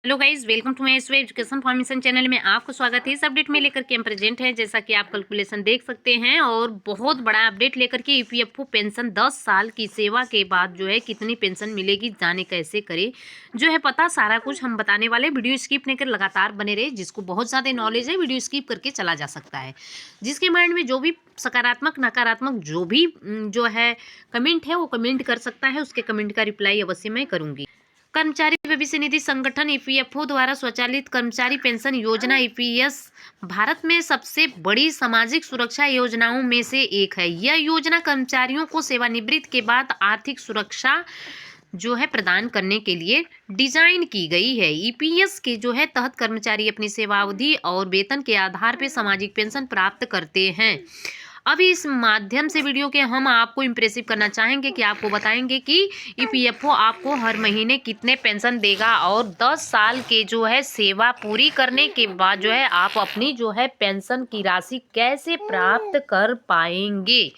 Hello guys, welcome to my education formation channel में आपको स्वागत है। इस अपडेट में लेकर के हम प्रेजेंट है, जैसा कि आप कैलकुलेशन देख सकते हैं। और बहुत बड़ा अपडेट लेकर के ईपीएफओ पेंशन 10 साल की सेवा के बाद जो है कितनी पेंशन मिलेगी, जाने कैसे करे जो है पता, सारा कुछ हम बताने वाले। वीडियो स्किप नहीं कर लगातार बने रहे। जिसको बहुत ज़्यादा नॉलेज है वीडियो स्किप करके चला जा सकता है। जिसके माइंड में जो भी सकारात्मक नकारात्मक जो भी जो है कमेंट है वो कमेंट कर सकता है। उसके कमेंट का रिप्लाई अवश्य मैं करूँगी। कर्मचारी भविष्य निधि संगठन ईपीएफओ द्वारा स्वचालित कर्मचारी पेंशन योजना ईपीएस भारत में सबसे बड़ी सामाजिक सुरक्षा योजनाओं में से एक है। यह योजना कर्मचारियों को सेवानिवृत्ति के बाद आर्थिक सुरक्षा जो है प्रदान करने के लिए डिजाइन की गई है। ईपीएस के जो है तहत कर्मचारी अपनी सेवावधि और वेतन के आधार पर सामाजिक पेंशन प्राप्त करते हैं। अभी इस माध्यम से वीडियो के हम आपको इम्प्रेसिव करना चाहेंगे कि आपको बताएंगे कि ईपीएफओ आपको हर महीने कितने पेंशन देगा और 10 साल के जो है सेवा पूरी करने के बाद जो है आप अपनी जो है पेंशन की राशि कैसे प्राप्त कर पाएंगे।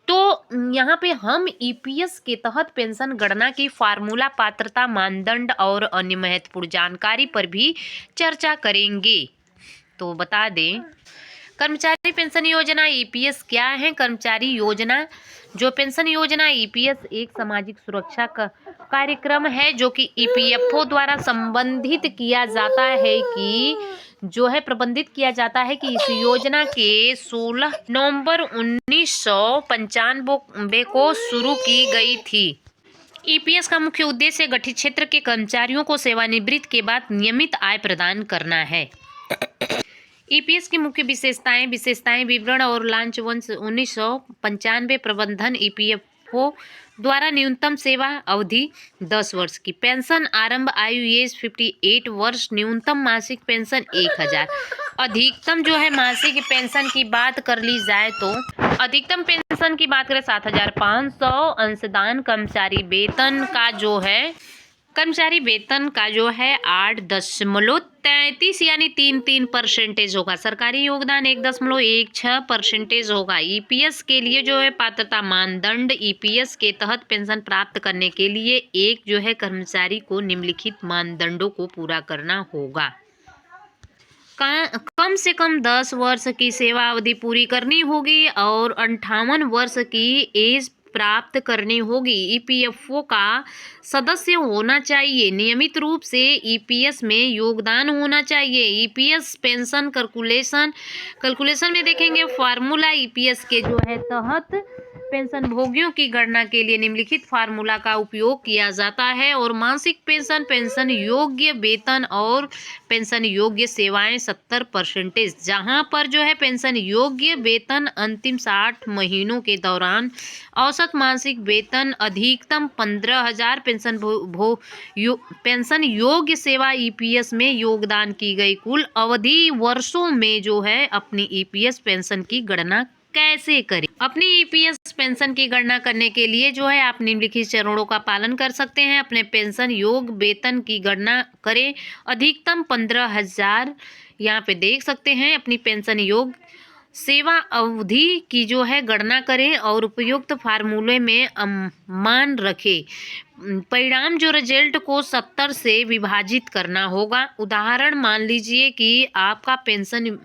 तो यहाँ पे हम ईपीएस के तहत पेंशन गणना की फार्मूला, पात्रता मानदंड और अन्य महत्वपूर्ण जानकारी पर भी चर्चा करेंगे। तो बता दें, कर्मचारी पेंशन योजना ईपीएस क्या है। कर्मचारी योजना जो पेंशन योजना ईपीएस एक सामाजिक सुरक्षा का कार्यक्रम है जो कि ईपीएफओ द्वारा संबंधित किया जाता है कि जो है प्रबंधित किया जाता है कि इस योजना के 16 नवंबर 1995 को शुरू की गई थी। ईपीएस का मुख्य उद्देश्य गठित क्षेत्र के कर्मचारियों को सेवानिवृत्ति के बाद नियमित आय प्रदान करना है। ईपीएस की मुख्य विशेषताएं विवरण और लांच वर्ष 1995 प्रबंधन। ईपीएफओ द्वारा न्यूनतम सेवा अवधि 10 वर्ष की। पेंशन आरंभ आयु एज 58 वर्ष। न्यूनतम मासिक पेंशन 1000। अधिकतम जो है मासिक पेंशन की बात कर ली जाए तो अधिकतम पेंशन की बात करें 7500। अंशदान कर्मचारी वेतन का जो है 8.33 यानी 3% होगा। सरकारी योगदान 1.16% होगा। ईपीएस के लिए जो है पात्रता मानदंड, ईपीएस के तहत पेंशन प्राप्त करने के लिए एक जो है कर्मचारी को निम्नलिखित मानदंडों को पूरा करना होगा। कम से कम 10 वर्ष की सेवा अवधि पूरी करनी होगी और 58 वर्ष की एज प्राप्त करनी होगी। ईपीएफओ का सदस्य होना चाहिए। नियमित रूप से ईपीएस में योगदान होना चाहिए। ईपीएस पेंशन कैलकुलेशन में देखेंगे फार्मूला। ईपीएस के जो है तहत पेंशन भोगियों की गणना के लिए निम्नलिखित फार्मूला का उपयोग किया जाता है। और मासिक पेंशन, पेंशन योग्य वेतन और पेंशन योग्य सेवाएं 70%। जहां पर जो है पेंशन योग्य वेतन अंतिम 60 महीनों के दौरान औसत मासिक वेतन अधिकतम 15,000। पेंशन योग्य सेवा ईपीएस में योगदान की गई कुल अवधि वर्षों में जो है अपनी ईपीएस पेंशन की गणना कैसे करें। अपनी ईपीएस पेंशन की गणना करने के लिए जो है आप निम्नलिखित चरणों का पालन कर सकते हैं। अपने पेंशन योग वेतन की गणना करें। अधिकतम 15,000 यहाँ पे देख सकते हैं। अपनी पेंशन योग सेवा अवधि की जो है गणना करें और उपयुक्त फार्मूले में मान रखें। परिणाम जो रिजल्ट को 70 से विभाजित करना होगा। उदाहरण मान लीजिए कि आपका पेंशन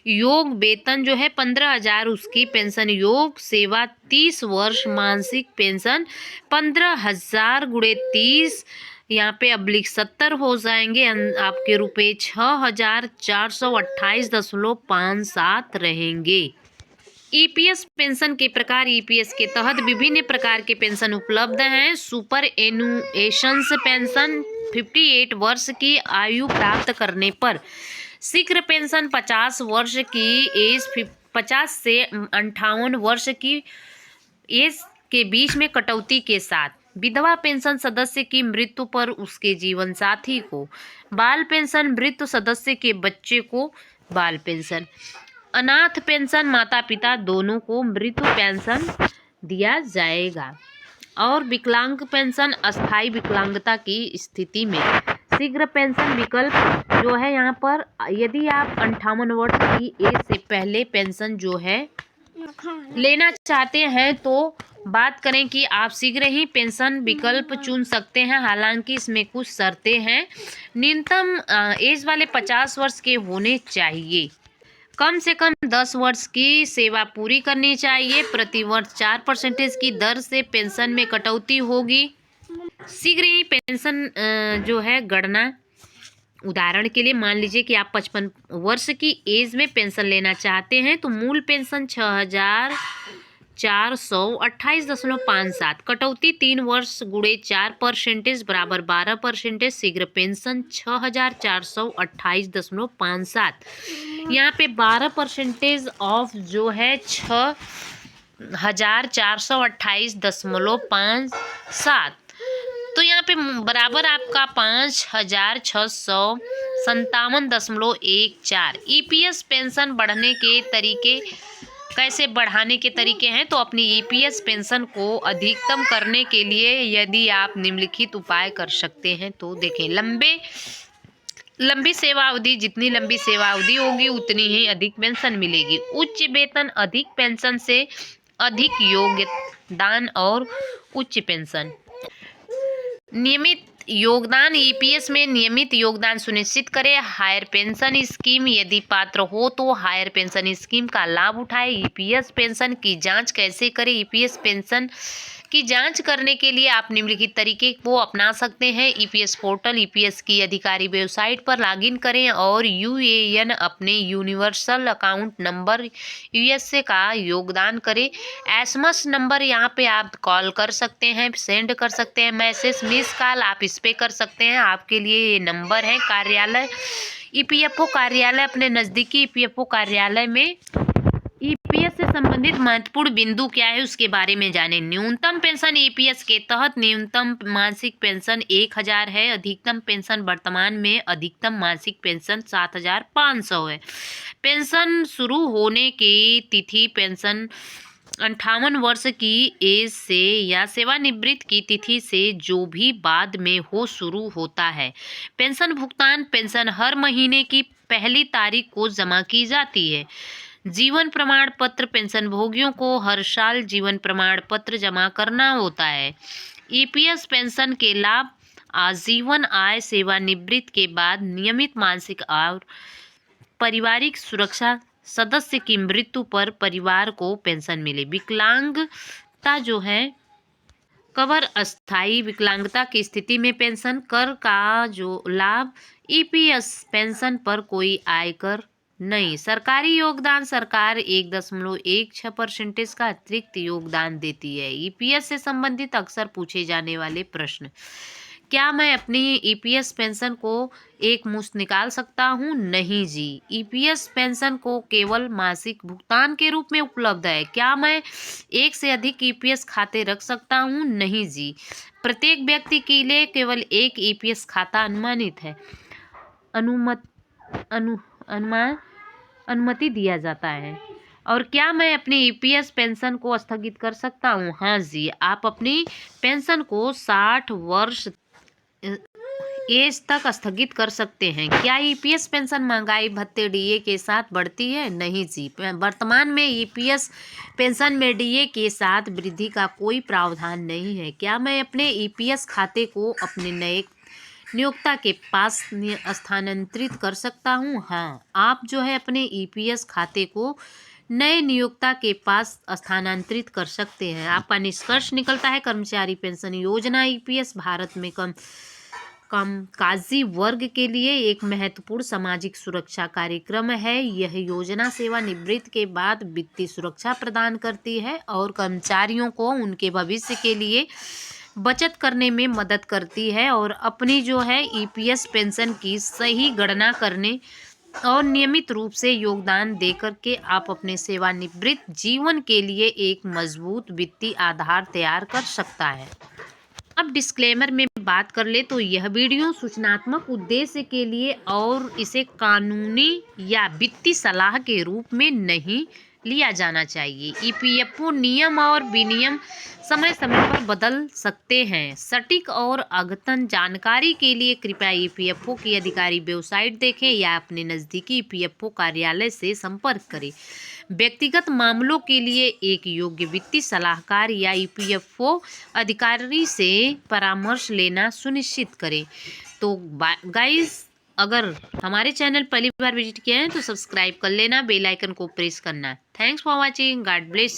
योग वेतन जो है 15,000, उसकी पेंशन योग सेवा 30 वर्ष, मासिक पेंशन 15,000 × 30 यहाँ पे /70 हो जाएंगे। आपके रुपए 6,428.57 रहेंगे। ईपीएस पेंशन के प्रकार। ईपीएस के तहत विभिन्न प्रकार के पेंशन उपलब्ध हैं। सुपर एनुएशंस पेंशन 58 वर्ष की आयु प्राप्त करने पर। शीघ्र पेंशन 50 वर्ष की एज 50 से 58 वर्ष की एज के बीच में कटौती के साथ। विधवा पेंशन सदस्य की मृत्यु पर उसके जीवन साथी को। बाल पेंशन मृत सदस्य के बच्चे को बाल पेंशन। अनाथ पेंशन माता पिता दोनों को मृत्यु पेंशन दिया जाएगा। और विकलांग पेंशन अस्थायी विकलांगता की स्थिति में। शीघ्र पेंशन विकल्प जो है यहाँ पर, यदि आप 58 वर्ष की एज से पहले पेंशन जो है लेना चाहते हैं तो बात करें कि आप शीघ्र ही पेंशन विकल्प चुन सकते हैं, हालांकि इसमें कुछ शर्तें हैं। न्यूनतम एज वाले 50 वर्ष के होने चाहिए, कम से कम 10 वर्ष की सेवा पूरी करनी चाहिए, प्रति वर्ष 4% की दर से पेंशन में कटौती होगी। शीघ्र ही पेंशन जो है गणना, उदाहरण के लिए मान लीजिए कि आप 55 वर्ष की एज में पेंशन लेना चाहते हैं तो मूल पेंशन 6,428.57, कटौती 3 वर्ष गुणे 4% बराबर 12%, शीघ्र पेंशन 6,428.57। यहाँ पे 12% ऑफ जो है 6,428.57, तो यहाँ पे बराबर आपका 5,657.14। ईपीएस पेंशन बढ़ने के तरीके, कैसे बढ़ाने के तरीके हैं, तो अपनी ईपीएस पेंशन को अधिकतम करने के लिए यदि आप निम्नलिखित उपाय कर सकते हैं तो देखें। लंबी सेवा अवधि, जितनी लंबी सेवा अवधि होगी उतनी ही अधिक पेंशन मिलेगी। उच्च वेतन, अधिक पेंशन से अधिक योगदान और उच्च पेंशन। नियमित योगदान, ईपीएस में नियमित योगदान सुनिश्चित करें। हायर पेंशन स्कीम, यदि पात्र हो तो हायर पेंशन स्कीम का लाभ उठाएं। ईपीएस पेंशन की जांच कैसे करें? ईपीएस पेंशन की जांच करने के लिए आप निम्नलिखित तरीके को अपना सकते हैं। ईपीएस पोर्टल, ईपीएस की अधिकारी वेबसाइट पर लॉगिन करें और यूएएन अपने यूनिवर्सल अकाउंट नंबर यूएसए का योगदान करें। एसएमएस नंबर यहाँ पे आप कॉल कर सकते हैं, सेंड कर सकते हैं मैसेज, मिस कॉल आप इस पे कर सकते हैं। आपके लिए ये नंबर है। कार्यालय, ईपीएफओ कार्यालय, अपने नज़दीकी ईपीएफओ कार्यालय में ईपीएस से संबंधित महत्वपूर्ण बिंदु क्या है उसके बारे में जानें। न्यूनतम पेंशन, ईपीएस के तहत न्यूनतम मासिक पेंशन 1,000 है। अधिकतम पेंशन, वर्तमान में अधिकतम मासिक पेंशन 7,500 है। पेंशन शुरू होने की तिथि, पेंशन 58 वर्ष की एज से या सेवानिवृत्ति की तिथि से जो भी बाद में हो शुरू होता है। पेंशन भुगतान, पेंशन हर महीने की पहली तारीख को जमा की जाती है। जीवन प्रमाण पत्र, पेंशन भोगियों को हर साल जीवन प्रमाण पत्र जमा करना होता है। ईपीएस पेंशन के लाभ, आजीवन आय, सेवानिवृत्ति के बाद नियमित मासिक और पारिवारिक सुरक्षा, सदस्य की मृत्यु पर परिवार को पेंशन मिले। विकलांगता जो है कवर, अस्थायी विकलांगता की स्थिति में पेंशन, कर का जो लाभ, ईपीएस पेंशन पर कोई आयकर नहीं। सरकारी योगदान, सरकार 1.16% का अतिरिक्त योगदान देती है। ईपीएस से संबंधित अक्सर पूछे जाने वाले प्रश्न। क्या मैं अपनी ईपीएस पेंशन को एक मुश्त निकाल सकता हूँ? नहीं जी। ईपीएस पेंशन को केवल मासिक भुगतान के रूप में उपलब्ध है। क्या मैं एक से अधिक ईपीएस खाते रख सकता हूँ? नहीं जी। प्रत्येक व्यक्ति के लिए केवल एक ईपीएस खाता अनुमानित है, अनुमति दिया जाता है। और क्या मैं अपनी ईपीएस पेंशन को स्थगित कर सकता हूँ? हाँ जी, आप अपनी पेंशन को 60 वर्ष एज तक स्थगित कर सकते हैं। क्या ईपीएस पेंशन महंगाई भत्ते डीए के साथ बढ़ती है? नहीं जी। वर्तमान में ईपीएस पेंशन में डीए के साथ वृद्धि का कोई प्रावधान नहीं है। क्या मैं अपने ईपीएस खाते को अपने नए नियोक्ता के पास स्थानांतरित कर सकता हूँ? हाँ, आप जो है अपने ईपीएस खाते को नए नियोक्ता के पास स्थानांतरित कर सकते हैं। आपका निष्कर्ष निकलता है कर्मचारी पेंशन योजना ईपीएस भारत में कामकाजी वर्ग के लिए एक महत्वपूर्ण सामाजिक सुरक्षा कार्यक्रम है। यह योजना सेवानिवृत्ति के बाद वित्तीय सुरक्षा प्रदान करती है और कर्मचारियों को उनके भविष्य के लिए बचत करने में मदद करती है और अपनी जो है ईपीएस पेंशन की सही गणना करने और नियमित रूप से योगदान देकर के आप अपने सेवानिवृत्त जीवन के लिए एक मजबूत वित्तीय आधार तैयार कर सकता है। अब डिस्क्लेमर में बात कर ले तो यह वीडियो सूचनात्मक उद्देश्य के लिए और इसे कानूनी या वित्तीय सलाह के रूप में नहीं लिया जाना चाहिए। ईपीएफओ नियम और विनियम समय समय पर बदल सकते हैं। सटीक और अद्यतन जानकारी के लिए कृपया ईपीएफओ की आधिकारिक वेबसाइट देखें या अपने नज़दीकी ईपीएफओ कार्यालय से संपर्क करें। व्यक्तिगत मामलों के लिए एक योग्य वित्तीय सलाहकार या ईपीएफओ अधिकारी से परामर्श लेना सुनिश्चित करें। तो गाइस, अगर हमारे चैनल पहली बार विजिट किया है तो सब्सक्राइब कर लेना, बेल आइकन को प्रेस करना। Thanks for watching, God bless.